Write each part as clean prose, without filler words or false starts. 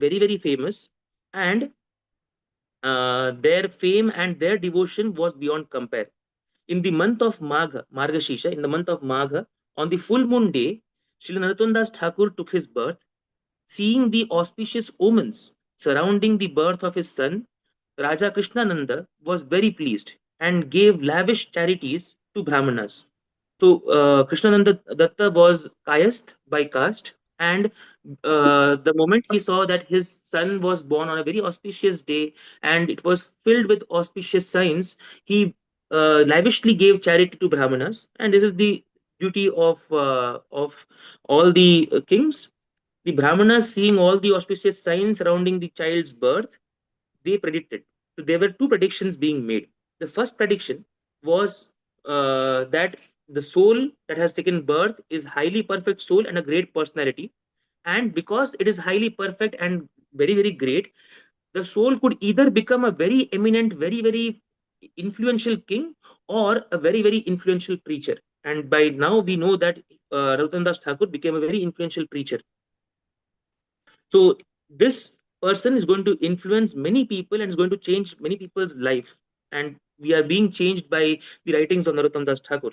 very, very famous, and their fame and their devotion was beyond compare. In the month of Magha, Margashisha, in the month of Magha, on the full moon day, Srila Narottam Das Thakur took his birth. Seeing the auspicious omens surrounding the birth of his son, Raja Krishnananda was very pleased and gave lavish charities to Brahmanas. So, Krishnananda Datta was caste by caste, and the moment he saw that his son was born on a very auspicious day and it was filled with auspicious signs, he lavishly gave charity to Brahmanas. And this is the duty of all the kings. The Brahmanas, seeing all the auspicious signs surrounding the child's birth, they predicted. So there were two predictions being made. The first prediction was that the soul that has taken birth is highly perfect soul and a great personality, and because it is highly perfect and very, very great, the soul could either become a very eminent, very, very influential king, or a very, very influential preacher. And by now we know that Narottam Das Thakur became a very influential preacher. So this person is going to influence many people and is going to change many people's life. And we are being changed by the writings of Narottam Das Thakur.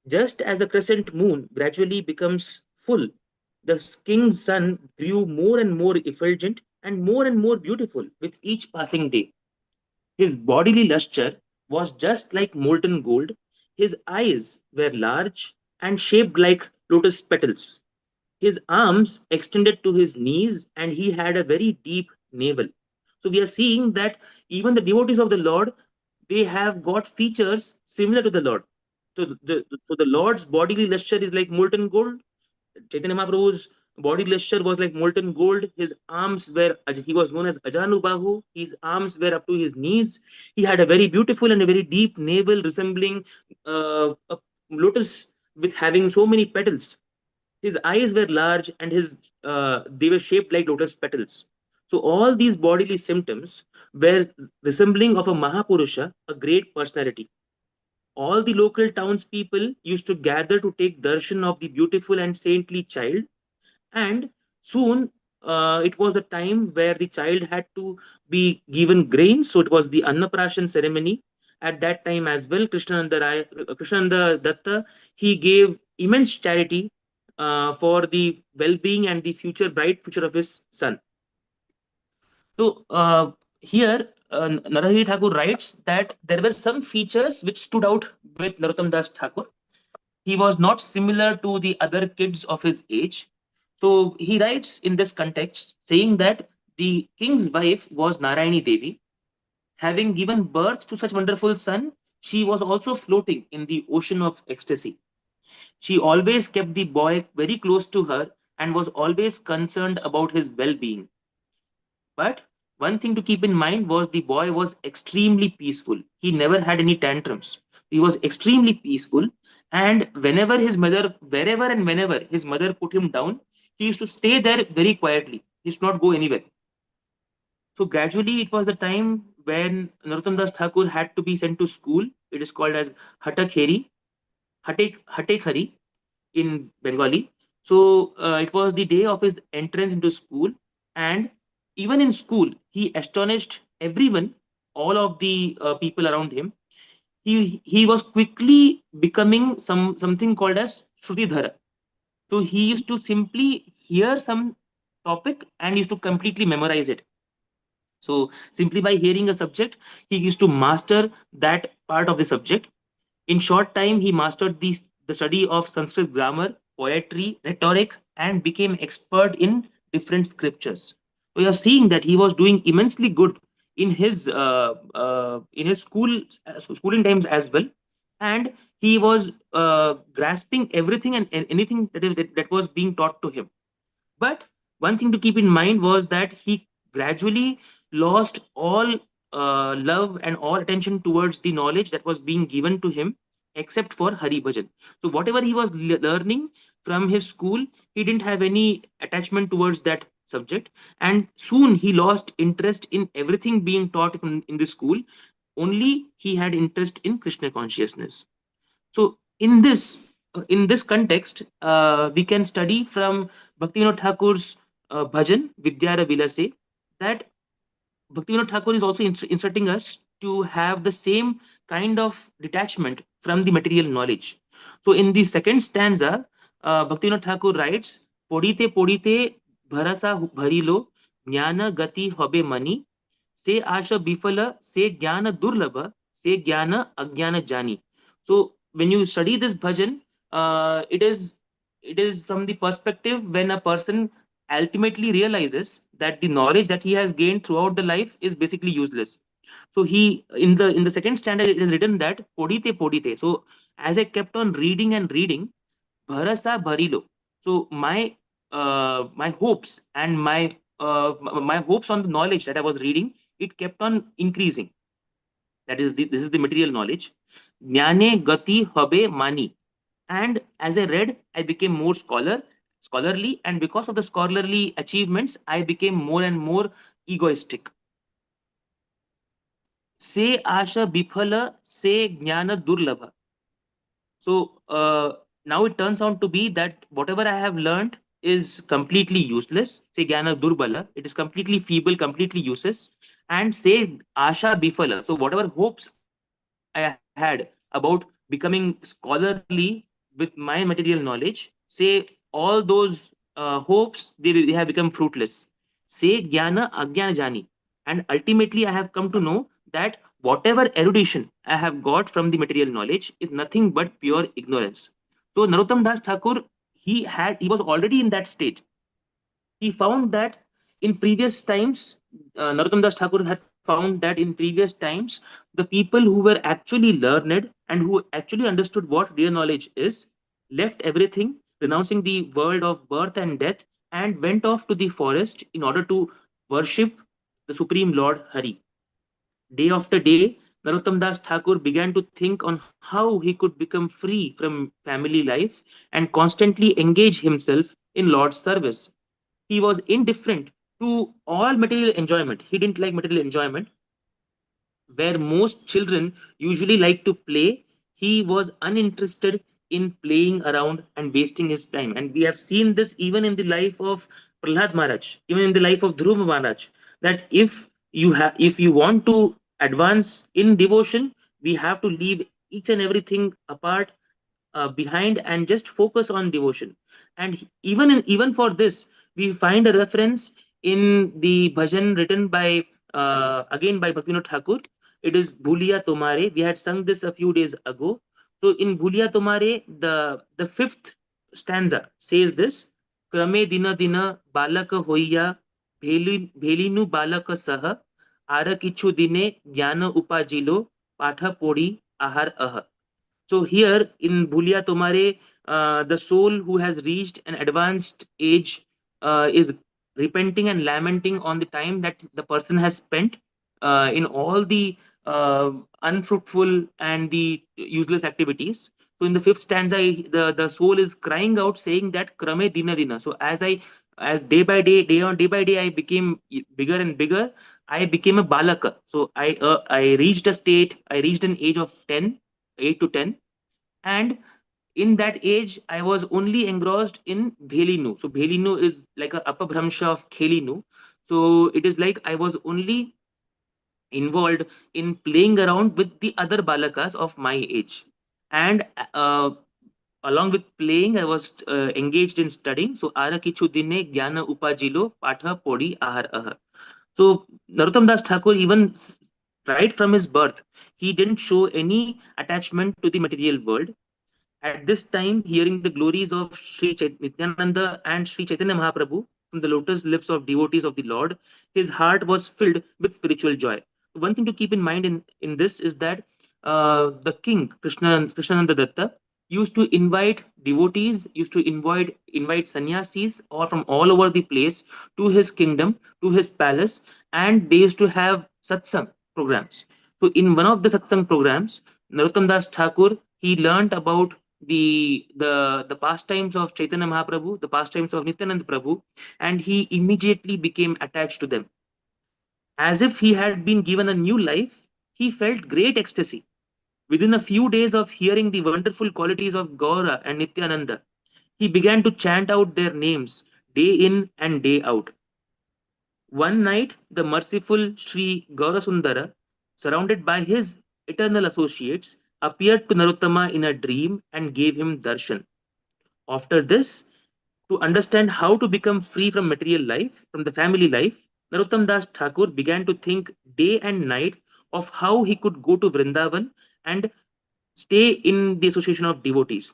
Just as a crescent moon gradually becomes full, the king's son grew more and more effulgent and more beautiful with each passing day. His bodily lustre was just like molten gold. His eyes were large and shaped like lotus petals. His arms extended to his knees, and he had a very deep navel. So we are seeing that even the devotees of the Lord, they have got features similar to the Lord. So the Lord's bodily lustre is like molten gold. Chaitanya Mahaprabhu's body lustre was like molten gold. His arms were, he was known as Ajanubahu. His arms were up to his knees. He had a very beautiful and a very deep navel resembling a lotus with having so many petals. His eyes were large and his they were shaped like lotus petals. So all these bodily symptoms were resembling of a Mahapurusha, a great personality. All the local townspeople used to gather to take darshan of the beautiful and saintly child, and soon it was the time where the child had to be given grain. So it was the Annaprashan ceremony. At that time as well, Krishnananda Datta, he gave immense charity for the well-being and the future bright future of his son. So here, Narahari Thakur writes that there were some features which stood out with Narottam Das Thakur. He was not similar to the other kids of his age. So he writes in this context, saying that the king's wife was Narayani Devi. Having given birth to such wonderful son, she was also floating in the ocean of ecstasy. She always kept the boy very close to her and was always concerned about his well-being. But one thing to keep in mind was the boy was extremely peaceful. He never had any tantrums. He was extremely peaceful. And wherever and whenever his mother put him down, he used to stay there very quietly. He used to not go anywhere. So gradually, it was the time when Narottam Das Thakur had to be sent to school. It is called as Hatakheri, Hatekhari in Bengali. So it was the day of his entrance into school, and even in school, he astonished everyone, all of the people around him. He was quickly becoming something called as Shrutidhara. So he used to simply hear some topic and used to completely memorize it. So simply by hearing a subject, he used to master that part of the subject. In short time, he mastered the study of Sanskrit grammar, poetry, rhetoric, and became expert in different scriptures. We are seeing that he was doing immensely good in his schooling times as well, and he was grasping everything and anything that was being taught to him. But one thing to keep in mind was that he gradually lost all love and all attention towards the knowledge that was being given to him, except for Hari Bhajan. So, whatever he was learning from his school, he didn't have any attachment towards that subject. And soon he lost interest in everything being taught in the school. Only he had interest in Krishna consciousness. So in this context, we can study from Bhaktivinoda Thakur's bhajan Vidyara Vilase, that Bhaktivinoda Thakur is also instructing us to have the same kind of detachment from the material knowledge. So, in the second stanza, Bhaktivinoda Thakur writes, "Podite podite bharasa bharilo jnana gati hobe mani se asha bifala se jnana durlabha se jnana agyana jani." So, when you study this bhajan, it is from the perspective when a person ultimately realizes that the knowledge that he has gained throughout the life is basically useless. So he, in the second standard, it is written that podite podite. So as I kept on reading and reading, bharasa bharilo. So my hopes and my hopes on the knowledge that I was reading, it kept on increasing. That is this is the material knowledge. Jnane gati habe mani. And as I read, I became more scholarly, and because of the scholarly achievements, I became more and more egoistic. Se asha bifala se jnana durlabha. So now it turns out to be that whatever I have learned is completely useless. Say jnana durbala, it is completely feeble, completely useless. And say asha bifala. So whatever hopes I had about becoming scholarly with my material knowledge, say all those hopes, they have become fruitless. Say jnana agyana jani. And ultimately, I have come to know that whatever erudition I have got from the material knowledge is nothing but pure ignorance. So Narottam Das Thakur, he was already in that state. He found that in previous times, Narottam Das Thakur had found that in previous times, the people who were actually learned and who actually understood what real knowledge is left everything, renouncing the world of birth and death, and went off to the forest in order to worship the Supreme Lord Hari. Day after day, Narottam Das Thakur began to think on how he could become free from family life and constantly engage himself in Lord's service. He was indifferent to all material enjoyment. He didn't like material enjoyment, where most children usually like to play. He was uninterested in playing around and wasting his time. And we have seen this even in the life of Prahlad Maharaj, even in the life of Dhruva Maharaj, that if you want to advance in devotion, we have to leave each and everything apart behind and just focus on devotion. And even for this, we find a reference in the bhajan written by again by Bhaktivinoda Thakur. It is Bhuliya Tomare. We had sung this a few days ago. So in Bhuliya Tomare, the fifth stanza says this: Krame dina dina balaka hoiya bhelinu balaka saha ara kichu dine jnana upajilo patha podi ahar aha. So here in Bhulia Tomare, the soul who has reached an advanced age is repenting and lamenting on the time that the person has spent in all the unfruitful and the useless activities. So in the fifth stanza, the soul is crying out, saying that Krame Dina Dina. So as day by day, day by day, I became bigger and bigger. I became a balaka. So I reached a state. I reached an age of 10, 8 to 10, and in that age I was only engrossed in Bhelinu. So Bhelinu is like a apabhramsha of Khelinu. So it is like I was only involved in playing around with the other balakas of my age. And along with playing, I was engaged in studying. So Ara kichu dine jnana upajilo patha podi ahar ahar. So Narottam Das Thakur, even right from his birth, he didn't show any attachment to the material world. At this time, hearing the glories of Nityananda and Sri Chaitanya Mahaprabhu from the lotus lips of devotees of the Lord, his heart was filled with spiritual joy. One thing to keep in mind in this is that the king, Krishnananda Datta, used to invite devotees, used to invite sannyasis or from all over the place to his kingdom, to his palace, and they used to have satsang programs. So in one of the satsang programs, Narottam Das Thakur, he learnt about the pastimes of Chaitanya Mahaprabhu, the pastimes of Nityananda Prabhu, and he immediately became attached to them. As if he had been given a new life, he felt great ecstasy. Within a few days of hearing the wonderful qualities of Gaura and Nityananda, he began to chant out their names day in and day out. One night, the merciful Shri Gaurasundara, surrounded by his eternal associates, appeared to Narottama in a dream and gave him darshan. After this, to understand how to become free from material life, from the family life, Narottam Das Thakur began to think day and night of how he could go to Vrindavan and stay in the association of devotees.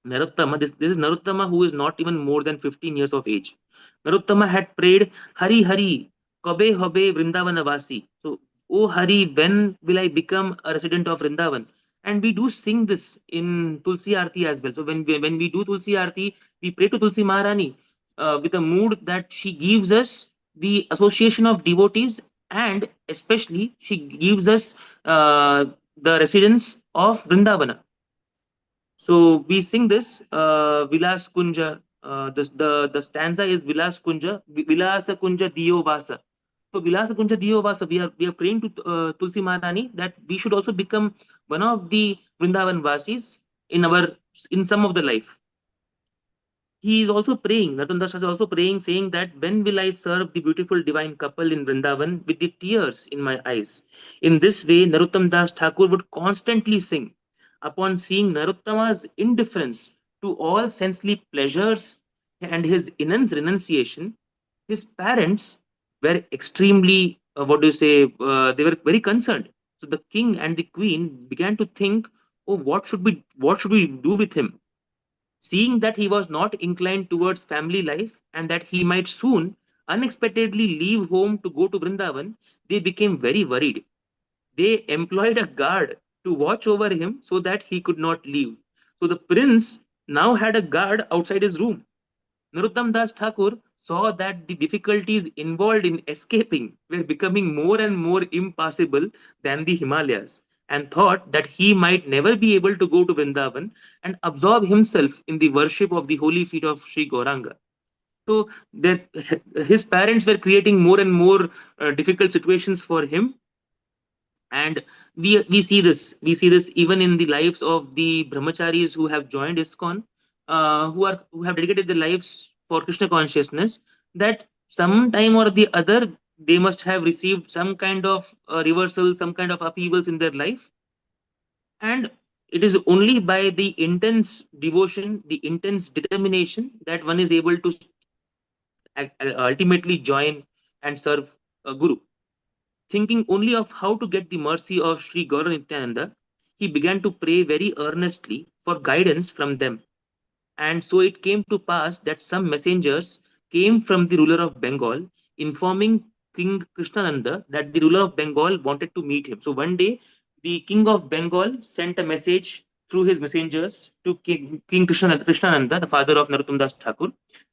Narottama, this is Narottama who is not even more than 15 years of age. Narottama had prayed, Hari Hari, Kabe Hobe Vrindavanavasi. So, oh Hari, when will I become a resident of Vrindavan? And we do sing this in Tulsi Aarti as well. So, when we do Tulsi Aarti, we pray to Tulsi Maharani with a mood that she gives us the association of devotees, and especially she gives us the residence of Vrindavana. So we sing this Vilas Kunja. The stanza is Vilas Kunja, Vilasa Kunja Diyo Vasa. So Vilasa Kunja Diyo Vasa, we are praying to Tulsi Maharani that we should also become one of the Vrindavan Vasis in some of the life. He is also praying, Narottam Das is also praying, saying that when will I serve the beautiful divine couple in Vrindavan with the tears in my eyes? In this way, Narottam Das Thakur would constantly sing. Upon seeing Narottama's indifference to all sensory pleasures and his immense renunciation, his parents were extremely, what do you say, they were very concerned. So the king and the queen began to think, oh, what should we do with him? Seeing that he was not inclined towards family life and that he might soon unexpectedly leave home to go to Vrindavan, they became very worried. They employed a guard to watch over him so that he could not leave. So the prince now had a guard outside his room. Narottam Das Thakur saw that the difficulties involved in escaping were becoming more and more impassable than the Himalayas, and thought that he might never be able to go to Vrindavan and absorb himself in the worship of the holy feet of Sri Gauranga. So that his parents were creating more and more difficult situations for him, and we see this even in the lives of the brahmacharis who have joined ISKCON, who have dedicated their lives for Krishna consciousness, that some time or the other they must have received some kind of reversal, some kind of upheavals in their life, and it is only by the intense devotion, the intense determination, that one is able to ultimately join and serve a guru. Thinking only of how to get the mercy of Sri Gaura Nityananda, he began to pray very earnestly for guidance from them. And so it came to pass that some messengers came from the ruler of Bengal, informing King Krishnananda that the ruler of Bengal wanted to meet him. So one day, the king of Bengal sent a message through his messengers to King Krishnananda, the father of Narottam Das Thakur,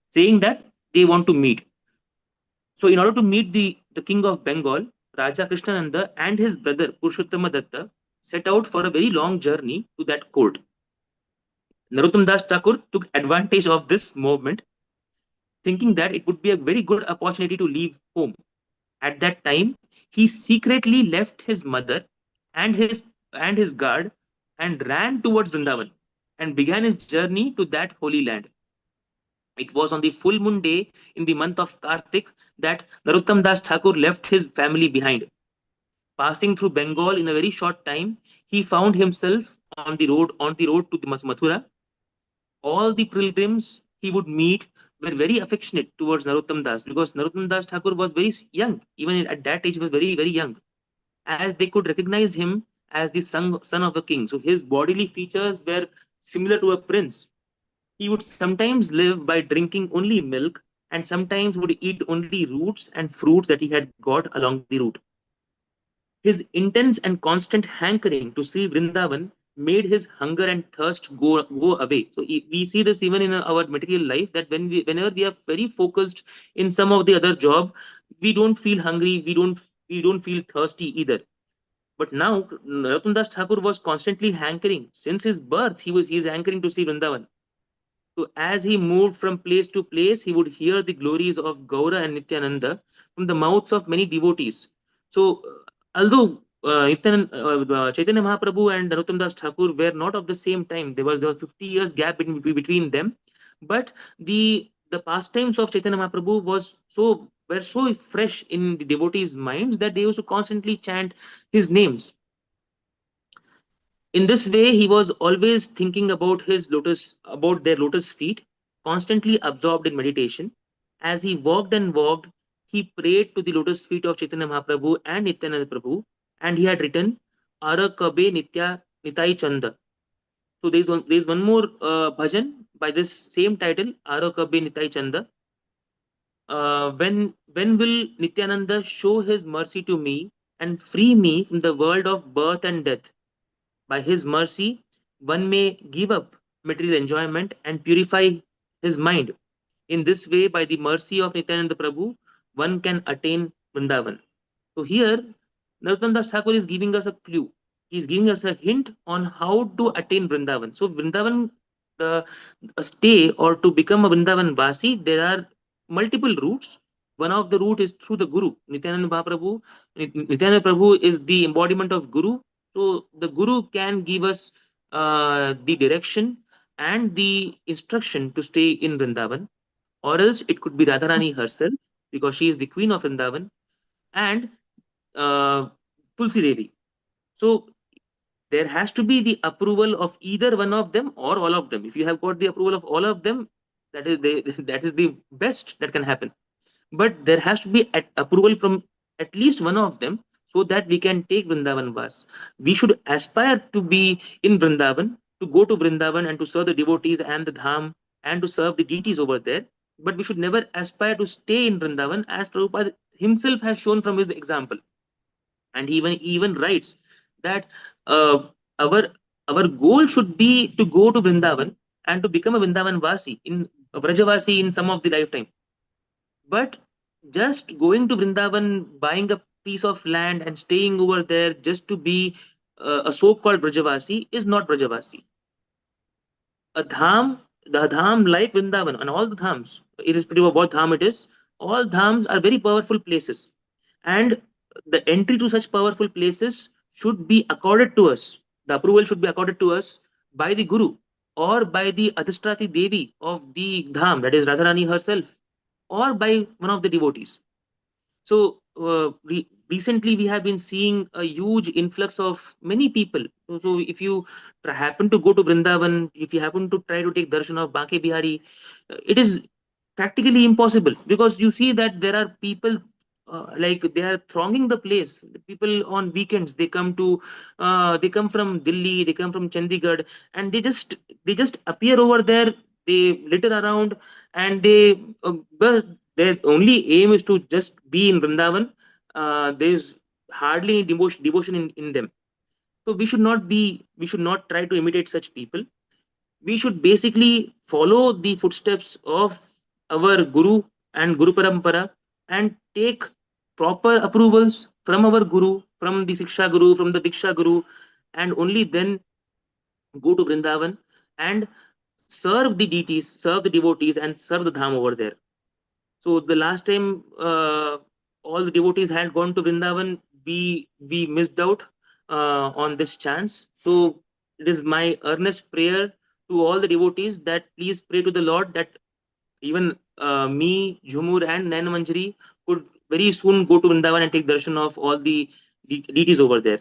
saying that they want to meet. So, in order to meet the king of Bengal, Raja Krishnananda and his brother Purushottama Datta set out for a very long journey to that court. Narottam Das Thakur took advantage of this movement, thinking that it would be a very good opportunity to leave home. At that time, he secretly left his mother and his guard and ran towards Vrindavan and began his journey to that holy land. It was on the full moon day in the month of Kartik that Narottam Das Thakur left his family behind. Passing through Bengal in a very short time, he found himself on the road to the Mathura. All the pilgrims he would meet were very affectionate towards Narottam Das, because Narottam Das Thakur was very young. Even at that age, he was very, very young, as they could recognize him as the son of the king. So his bodily features were similar to a prince. He would sometimes live by drinking only milk, and sometimes would eat only roots and fruits that he had got along the route. His intense and constant hankering to see Vrindavan made his hunger and thirst go away. So we see this even in our material life, that whenever we are very focused in some of the other job, we don't feel hungry, we don't feel thirsty either. But now Narottam Das Thakur was constantly hankering. Since his birth, he is hankering to see Vrindavan. So as he moved from place to place, he would hear the glories of Gaura and Nityananda from the mouths of many devotees. So although Chaitanya Mahaprabhu and Narottam Das Thakur were not of the same time, there was 50 years gap between them, but the pastimes of Chaitanya Mahaprabhu were so fresh in the devotees' minds that they used to constantly chant his names. In this way, he was always thinking about their lotus feet, constantly absorbed in meditation. As he walked and walked, he prayed to the lotus feet of Chaitanya Mahaprabhu and Nityananda Prabhu, and he had written Ara Kabe Nitya Nitai Chanda. So there's one more bhajan by this same title, Ara Kabe Nitai Chanda. When will Nityananda show his mercy to me and free me from the world of birth and death? By his mercy, one may give up material enjoyment and purify his mind. In this way, by the mercy of Nityananda Prabhu, one can attain Vrindavan. So here, Narottam Das Thakur is giving us a clue. He is giving us a hint on how to attain Vrindavan. So Vrindavan, the stay or to become a Vrindavan Vasi, there are multiple routes. One of the route is through the Guru. Nityananda Mahaprabhu, Nityananda Prabhu is the embodiment of Guru. So the Guru can give us the direction and the instruction to stay in Vrindavan, or else it could be Radharani herself because she is the queen of Vrindavan, and uh, Tulsi Devi. So there has to be the approval of either one of them or all of them. If you have got the approval of all of them, that is the best that can happen. But there has to be approval from at least one of them so that we can take Vrindavan Vas. We should aspire to be in Vrindavan, to go to Vrindavan and to serve the devotees and the Dham and to serve the deities over there. But we should never aspire to stay in Vrindavan, as Prabhupada himself has shown from his example. And he even writes that our our goal should be to go to Vrindavan and to become a Vrindavan Vasi, in a Vrajavasi in some of the lifetime. But just going to Vrindavan, buying a piece of land and staying over there just to be a so-called Brajavasi is not Brajavasi. A dham, the dham like Vrindavan and all the dhams, irrespective of what dham it is, all dhams are very powerful places. And the entry to such powerful places should be accorded to us. The approval should be accorded to us by the Guru or by the Adhishtrati Devi of the dham, that is Radharani herself, or by one of the devotees. So recently we have been seeing a huge influx of many people. So if you happen to go to Vrindavan, if you happen to try to take darshan of Banke Bihari, it is practically impossible because you see that there are people like they are thronging the place. The people on weekends they come from Delhi, they come from Chandigarh, and they just appear over there. They litter around and but their only aim is to just be in Vrindavan. There's hardly any devotion in them. So we should not try to imitate such people. We should basically follow the footsteps of our Guru and Guru Parampara and take proper approvals from our Guru, from the Siksha Guru, from the Diksha Guru, and only then go to Vrindavan and serve the deities, serve the devotees, and serve the dham over there. So the last time all the devotees had gone to Vrindavan, we missed out on this chance. So it is my earnest prayer to all the devotees that please pray to the Lord that even me, Jhumur, and Naina Manjari could very soon go to Vrindavan and take darshan of all the deities over there.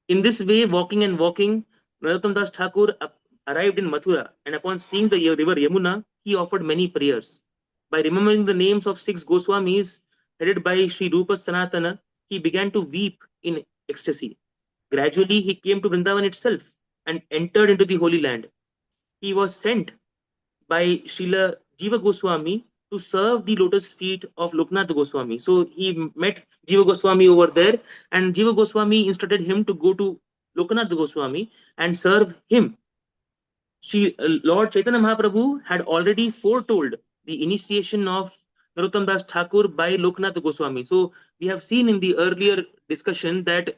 In this way, walking and walking, Narottam Das Thakur arrived in Mathura, and upon seeing the river Yamuna, he offered many prayers. By remembering the names of six Goswamis headed by Shri Rupa Sanatana, he began to weep in ecstasy. Gradually, he came to Vrindavan itself and entered into the Holy Land. He was sent by Srila Jiva Goswami to serve the lotus feet of Loknath Goswami. So he met Jiva Goswami over there, and Jiva Goswami instructed him to go to Loknath Goswami and serve him. Lord Chaitanya Mahaprabhu had already foretold the initiation of Narottam Das Thakur by Loknath Goswami. So we have seen in the earlier discussion that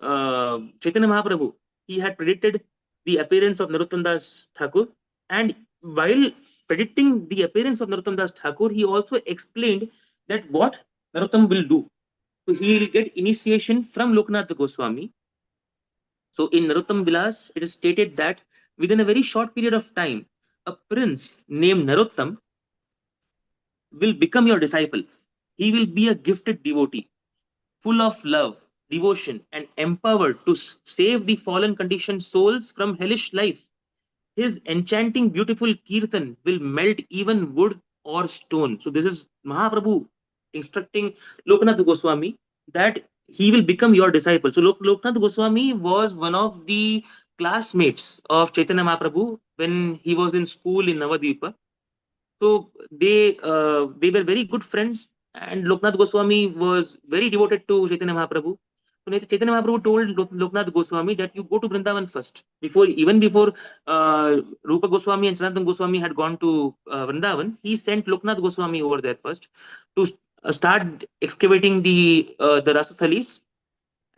Chaitanya Mahaprabhu, he had predicted the appearance of Narottam Das Thakur, and while predicting the appearance of Narottam Das Thakur, he also explained that what Narottam will do. So he will get initiation from Loknath Goswami. So in Narottam Vilas, it is stated that within a very short period of time, a prince named Narottam will become your disciple. He will be a gifted devotee, full of love, devotion, and empowered to save the fallen conditioned souls from hellish life. His enchanting, beautiful kirtan will melt even wood or stone. So, this is Mahaprabhu instructing Lokanath Goswami that he will become your disciple. So, Lokanath Goswami was one of the classmates of Chaitanya Mahaprabhu when he was in school in Navadvipa. So they were very good friends, and Loknath Goswami was very devoted to Chaitanya Mahaprabhu. So Chaitanya Mahaprabhu told Loknath Goswami that you go to Vrindavan first. Even before Rupa Goswami and Sanatan Goswami had gone to Vrindavan, he sent Loknath Goswami over there first to start excavating the Rasathalis.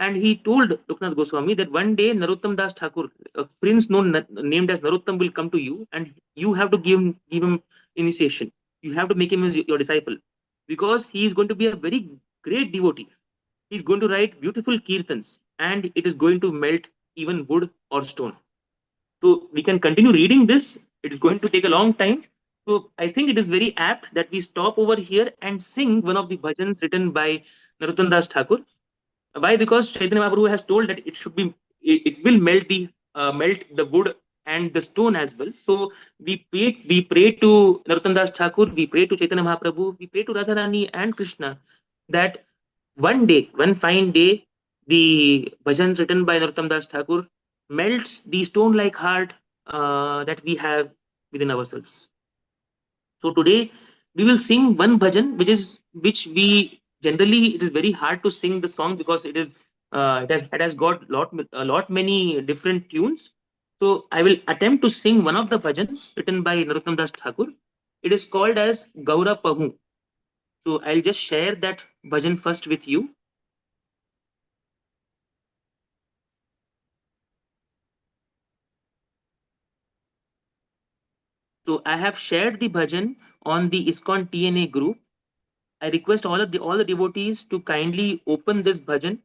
And he told Loknath Goswami that one day Narottam Das Thakur, a prince named as Narottam, will come to you, and you have to give him initiation. You have to make him as your disciple, because he is going to be a very great devotee. He's going to write beautiful kirtans, and it is going to melt even wood or stone. So we can continue reading this. It is going to take a long time. So I think it is very apt that we stop over here and sing one of the bhajans written by Narottam Das Thakur. Why? Because Chaitanya Mahaprabhu has told that it will melt the wood and the stone as well. So we pray to Narottam Das Thakur, we pray to Chaitanya Mahaprabhu, we pray to Radharani and Krishna that one day, one fine day, the bhajans written by Narottam Das Thakur melts the stone-like heart that we have within ourselves. So today we will sing one bhajan, which we generally, it is very hard to sing the song because it has got a lot many different tunes. So I will attempt to sing one of the bhajans written by Narottam Das Thakur. It is called as Gaura Pahu. So I'll just share that bhajan first with you. So I have shared the bhajan on the ISKCON TNA group. I request all the devotees to kindly open this bhajan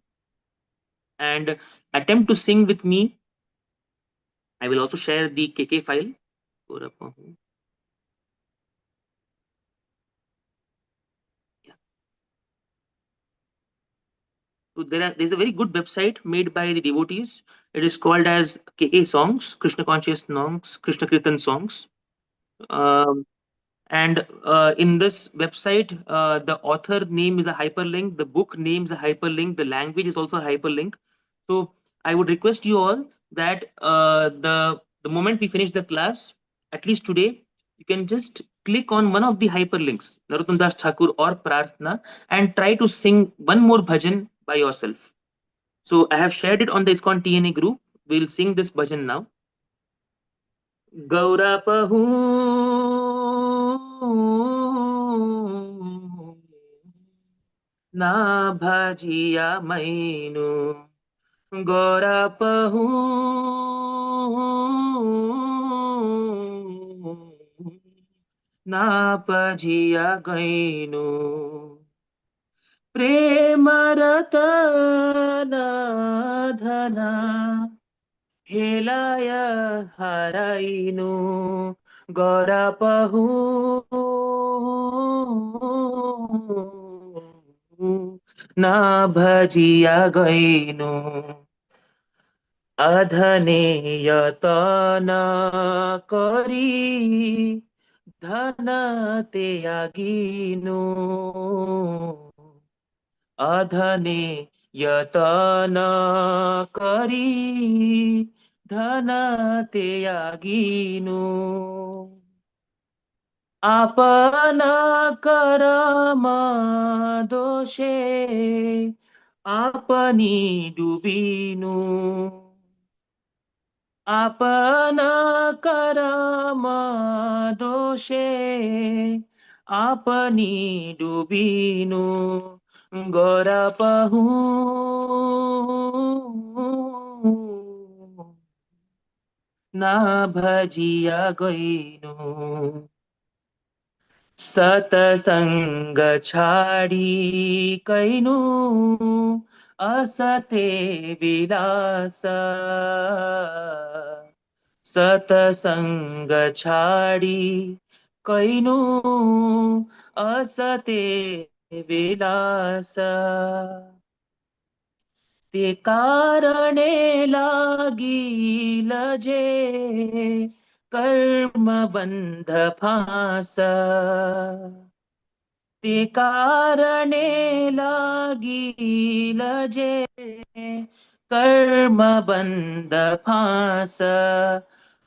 and attempt to sing with me. I will also share the KK file. Yeah. So there's a very good website made by the devotees. It is called as KK Songs, Krishna Conscious Songs, Krishna Kirtan Songs. Um, and in this website, the author name is a hyperlink, the book name is a hyperlink, the language is also a hyperlink. So I would request you all that the moment we finish the class, at least today, you can just click on one of the hyperlinks, Narottam Das Thakur or Prarthana, and try to sing one more bhajan by yourself. So I have shared it on the ISKCON TNA group. We'll sing this bhajan now. Gaurapahu na bhajiya mainu Gaurapahu na bhajiya gainu Premarata dhana হেলায় হারাইনু গরাপাহু না ভাজিয়া গইনু আধনে যতন করি ধনতে আগিনু अधने यतन करी धन त्यागिनु आपन करम दोषे आपनी डुबिनु आपन करम दोषे आपनी डुबिनु गरापहु ना भजिया गइनु सतसंग छाडी कैनु असते विलास सतसंग छाडी कैनु असते विलास, ते कारणे लागिल जे कर्म बंध फास, ते कारणे लागिल जे कर्म बंध फास,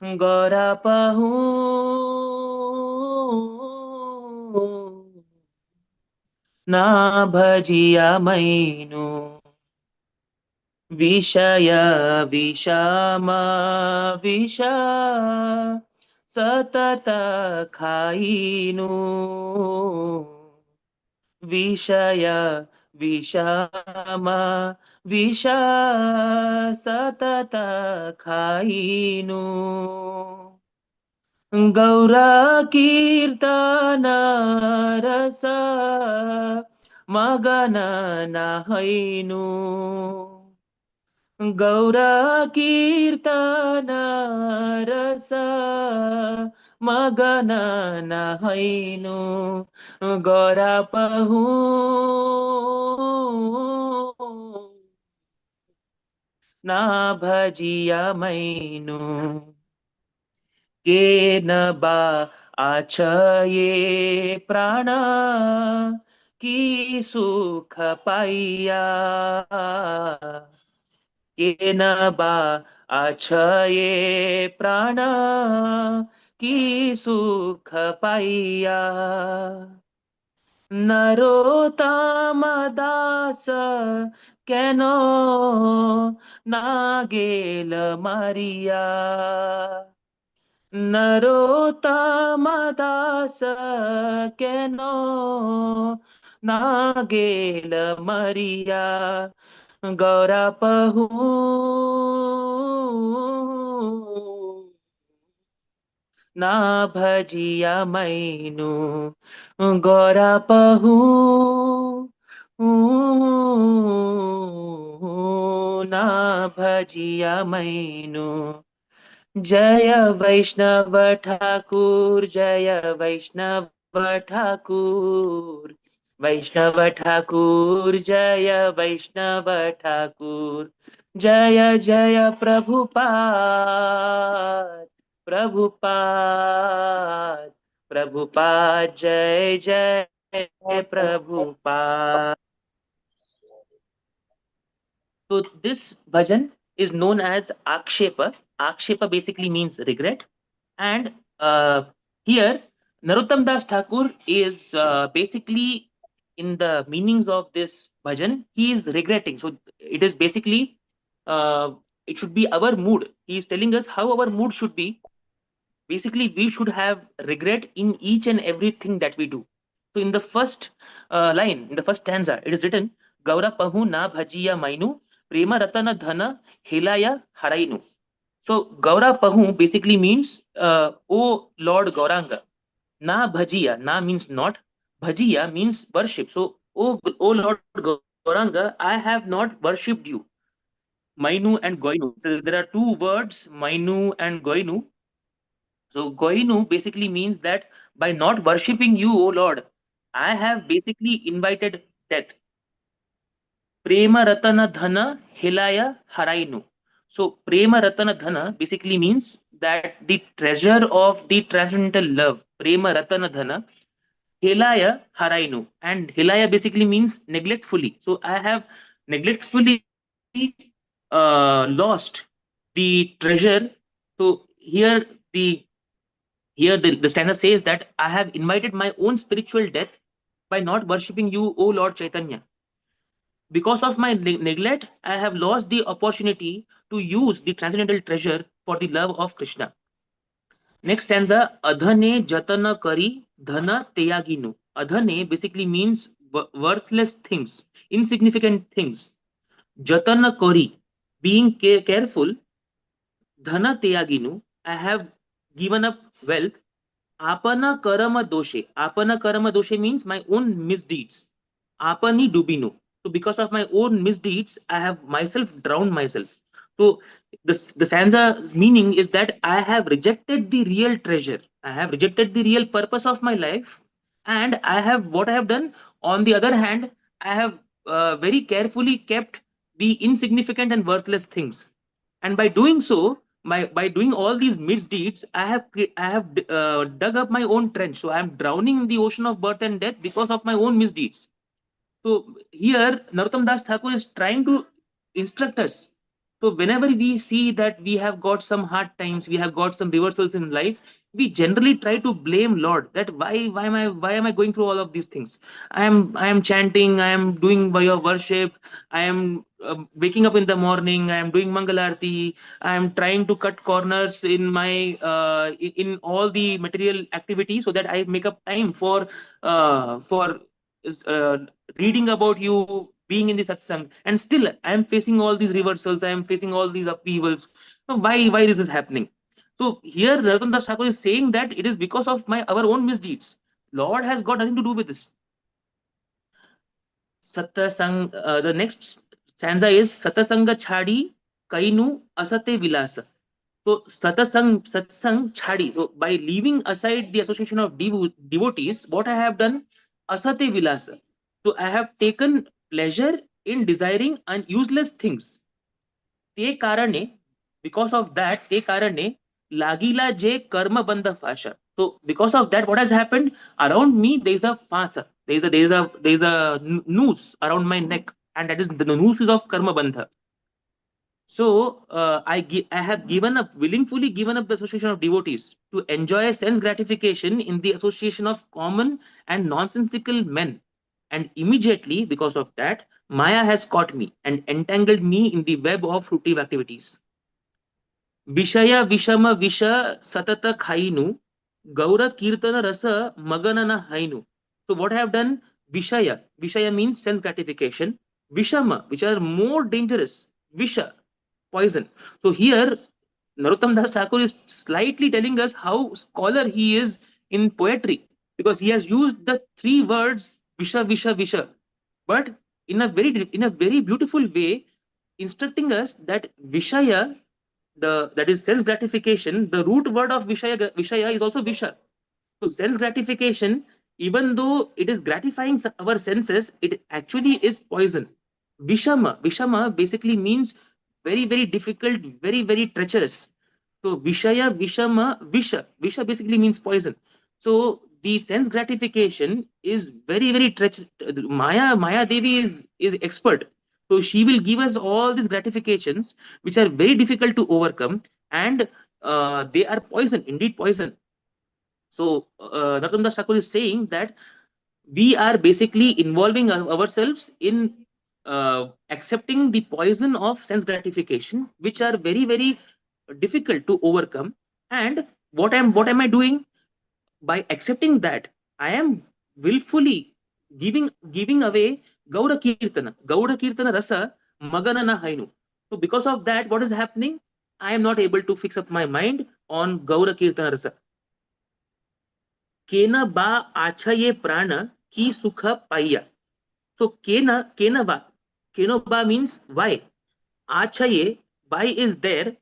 गौरा पहू ना भजिया मैनु, विषय विषम विष सतत खाइनु, विषय विषम विष सतत खाइनु, गौर कीर्तन रस मगन नहैनु, गौर कीर्तन रस मगन नहैनु, गौरा पहु ना भजिया मैनु, के न बा आछये प्राण की सुख पाइया, के न बा आछये प्राण की सुख पाइया, नरोत्तम दास केनो नागेल मारिया, नरोत्तम दास केनो नागेल मरिया, गौरा पहू ना भजिया मैनु, गौरा पहू ना भजिया मैनु। जय वैष्णव ठाकुर, जय वैष्णव ठाकुर, वैष्णव ठाकुर जय वैष्णव ठाकुर, जय जय प्रभुपाद प्रभुपाद प्रभुपाद, जय जय Prabhupada. So this bhajan is known as Akshepa. Akshepa basically means regret. And here, Narottam Das Thakur is basically in the meanings of this bhajan, he is regretting. So it is basically, it should be our mood. He is telling us how our mood should be. Basically, we should have regret in each and everything that we do. So in the first line, in the first stanza, it is written, Gaura pahu na bhajiya mainu, prema ratana dhana helaya harainu. So Gaura pahu basically means, O Lord Gauranga. Na bhajiya, na means not, bhajiya means worship. So, O Lord Gauranga, I have not worshipped you. Mainu and Goinu. So there are two words, Mainu and Goinu. So Goinu basically means that by not worshipping you, O Lord, I have basically invited death. Prema Ratana Dhana Hilaya Harainu. So Prema Ratana Dhana basically means that the treasure of the transcendental love, Prema Ratana Dhana, Hilaya Harainu. And Hilaya basically means neglectfully. So I have neglectfully lost the treasure. So the stanza says that I have invited my own spiritual death by not worshipping you, O Lord Chaitanya. Because of my neglect, I have lost the opportunity to use the transcendental treasure for the love of Krishna. Next stanza, Adhane Jatana Kari Dhana Teyaginu. Adhane basically means worthless things, insignificant things. Jatana Kari, being careful. Dhana Teyaginu, I have given up wealth. Apana karama doshe. Apana karama doshe means my own misdeeds. Apani dubinu. So because of my own misdeeds, I have myself drowned myself. So The stanza meaning is that I have rejected the real treasure, I have rejected the real purpose of my life, and I have what I have done. On the other hand, I have very carefully kept the insignificant and worthless things, and by doing so, by doing all these misdeeds, I have dug up my own trench. So I am drowning in the ocean of birth and death because of my own misdeeds. So here, Narottam Das Thakur is trying to instruct us. So whenever we see that we have got some hard times, we have got some reversals in life, we generally try to blame Lord. That why am I going through all of these things? I am chanting, I am doing by your worship, I am waking up in the morning, I am doing Mangalarti, I am trying to cut corners in my in all the material activities so that I make up time for uh, reading about you, being in the satsang, and still I am facing all these reversals, I am facing all these upheavals. So why this is happening? So here Narottam Das Thakur is saying that it is because of my our own misdeeds. Lord has got nothing to do with this. Satasang, the next stanza is Satasanga Chadi Kainu Asate Vilasa. So satsang chadi. So by leaving aside the association of devotees, what I have done, asate vilasa. So I have taken pleasure in desiring useless things. Te karane, because of that, te karane lagila je karma bandha fasha. So because of that, what has happened around me? There is a fasa. There is a noose around my neck, and that is the noose is of karma bandha. So I have given up, willingly given up the association of devotees to enjoy sense gratification in the association of common and nonsensical men. And immediately, because of that, Maya has caught me and entangled me in the web of fruitive activities. Vishaya Vishama Visha Satata Khainu Gaura Kirtana Rasa Maganana Hainu. So what I have done, Vishaya means sense gratification. Vishama, which are more dangerous. Visha, poison. So here, Narottam Das Thakur is slightly telling us how scholar he is in poetry, because he has used the three words Visha, Visha, Visha, but in a very beautiful way, instructing us that Vishaya, the that is sense gratification, the root word of Vishaya is also Visha. So sense gratification, even though it is gratifying our senses, it actually is poison. Vishama basically means very, very difficult, very, very treacherous. So Vishaya, Vishama, Visha basically means poison. So the sense gratification is very, very treacherous. Maya Devi is expert. So she will give us all these gratifications which are very difficult to overcome, and they are poison, indeed poison. So Narottam Das Thakur is saying that we are basically involving ourselves in accepting the poison of sense gratification, which are very, very difficult to overcome. And what am I doing? By accepting that, I am willfully giving away Gauda Kirtana Rasa Maganana Hainu. So because of that, what is happening? I am not able to fix up my mind on Gauda Kirtana Rasa. Kena ba acha ye prana ki sukha paiya. So kena ba means why. Acha ye, why is there?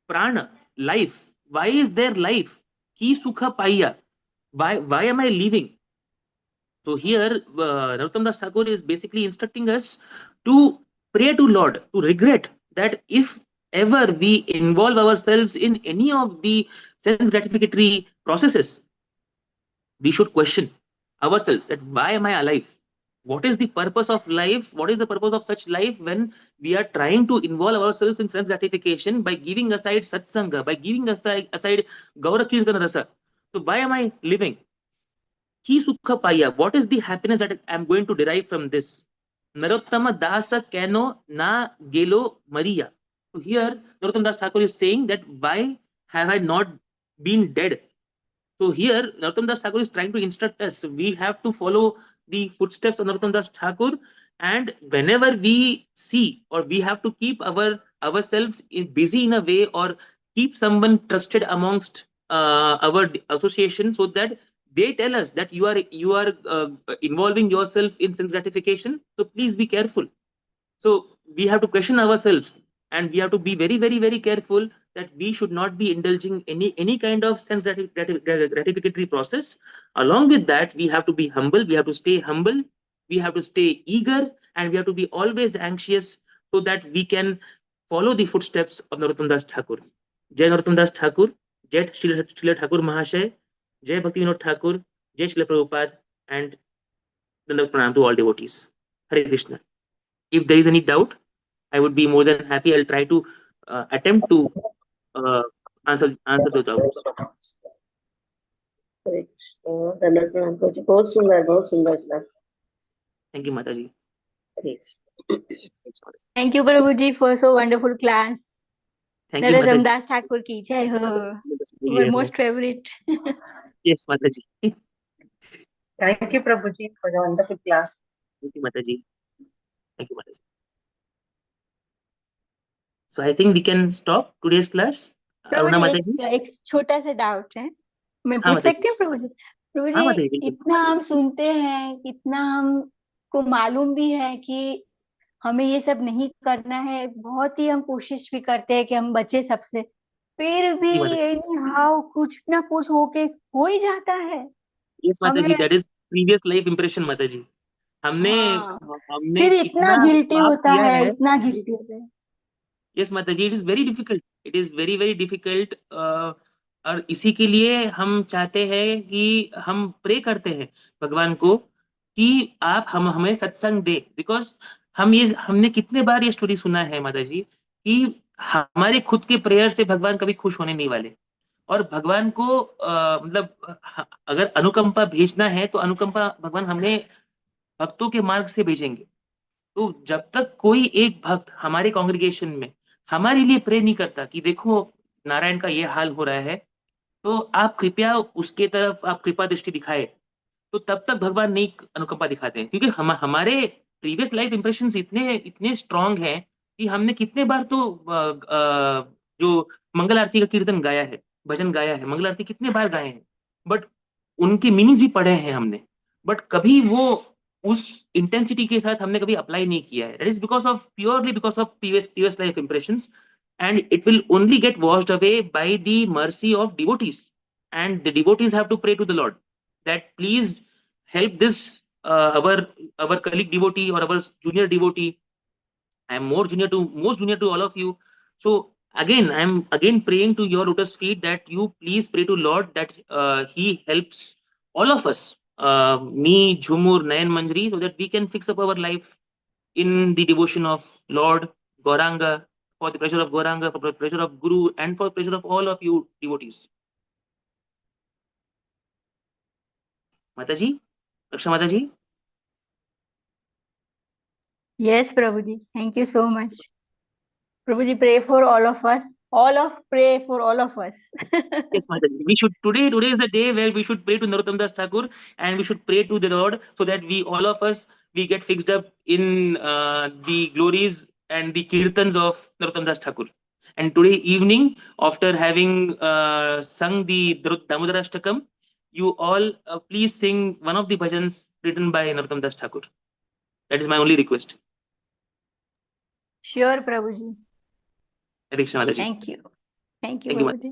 Prana, life. Why is there life? Ki sukha paiya. Why am I living? So here, Narottam Das Thakur is basically instructing us to pray to Lord, to regret that if ever we involve ourselves in any of the sense gratificatory processes, we should question ourselves that why am I alive? What is the purpose of life? What is the purpose of such life when we are trying to involve ourselves in sense gratification by giving aside satsanga, by giving aside Gaura Kirtana Rasa? So why am I living? Ki sukha paya. What is the happiness that I am going to derive from this? Narottama dasa keno na gelo Maria. So here, Narottam Das Thakur is saying that why have I not been dead? So here, Narottam Das Thakur is trying to instruct us. We have to follow the footsteps of Narottam Das Thakur, and whenever we see, or we have to keep ourselves busy in a way, or keep someone trusted amongst our association, so that they tell us that you are involving yourself in sense gratification. So please be careful. So we have to question ourselves. and we have to be very, very, very careful that we should not be indulging any kind of sense gratificatory process. Along with that, we have to be humble. We have to stay humble. We have to stay eager, and we have to be always anxious so that we can follow the footsteps of Narottam Das Thakur. Jai Narottam Das Thakur, Jai Srila Thakur Mahashay, Jai Bhakti Vinod Thakur, Jai Srila Prabhupada, and Dandavat Pranam to all devotees. Hare Krishna. If there is any doubt, I would be more than happy. I'll try to attempt to uh, answer those doubts. Thank you, Mataji. Thank you, Prabhuji, for so wonderful class. Thank you, Narottam Mataji. Das Thakur ki jai ho. Yeah, Our most favorite. yes, Mataji. Thank you, Prabhuji, for the wonderful class. Thank you, Mataji. Thank you, Mataji. So I think we can stop today's class. Aruna Prabhu Mataji. एक छोटा सा doubt है, मैं हाँ, पूछ सकती हूँ प्रभु जी? प्रभु हाँ, जी, माताजी, बिल्कुल। इतना हम सुनते हैं, इतना हमको मालूम भी है कि हमें ये सब नहीं करना है, बहुत ही हम कोशिश भी करते हैं कि हम बचे सबसे, फिर भी जी, माताजी। anyhow कुछ ना कुछ होके हो ही जाता है। Yes, Mataji, हमें that is previous life impression, Mataji. हमने फिर इतना गिल्टी पाप होता किया है, है। इतना गिल्टी होता है। Yes, Mataji, it is very difficult. It is very, very difficult. और इसी के लिए हम चाहते हैं कि हम प्रे करते हैं भगवान को कि आप हमें सत्संग दे, बिकॉज हमने कितने बार ये स्टोरी सुना है माताजी कि हमारे खुद के प्रेयर से भगवान कभी खुश होने नहीं वाले, और भगवान को मतलब अगर अनुकंपा भेजना है तो अनुकंपा भगवान हमने भक्तों के मार्ग से भेजेंगे। तो जब तक कोई एक भक्त हमारे कांग्रेगेशन में हमारे लिए प्रे नहीं करता कि देखो नारायण का ये हाल हो रहा है, तो आप कृपया उसके तरफ आप कृपा दृष्टि दिखाए, तो तब तक भगवान नहीं अनुकंपा दिखाते हैं, क्योंकि हमारे प्रीवियस लाइफ इंप्रेशंस इतने इतने स्ट्रांग हैं कि हमने कितने बार तो जो मंगल आरती का कीर्तन गाया है, भजन गाया है, मंगल आरती कितने बार गाए हैं, बट उनके मीनिंग्स भी पढ़े हैं हमने, बट कभी वो उस इंटेंसिटी के साथ हमने कभी अप्लाई नहीं किया है। That is because of purely because of previous life impressions, and it will only get washed away by the mercy of devotees, and the devotees have to pray to the Lord that please help this our colleague devotee or our junior devotee. I am most junior to all of you, so again I am again praying to your lotus feet that you please pray to Lord that he helps all of us, me, Jhumur, Nayan, Manjri, so that we can fix up our life in the devotion of Lord Gauranga, for the pleasure of Gauranga, for the pleasure of Guru, and for the pleasure of all of you devotees. Mataji, Raksha Mataji. Yes, Prabhuji, thank you so much. Prabhuji, pray for all of us. Pray for all of us. Yes, Mataji. We should today is the day where we should pray to Narottam Das Thakur, and we should pray to the Lord so that we all of us we get fixed up in the glories and the kirtans of Narottam Das Thakur. And today evening, after having sung the Damodarashtakam, you all please sing one of the bhajans written by Narottam Das Thakur. That is my only request. Sure, Prabhuji. Hare Krishna, Mataji. Thank you. Thank you, Thank you, Prabhuji.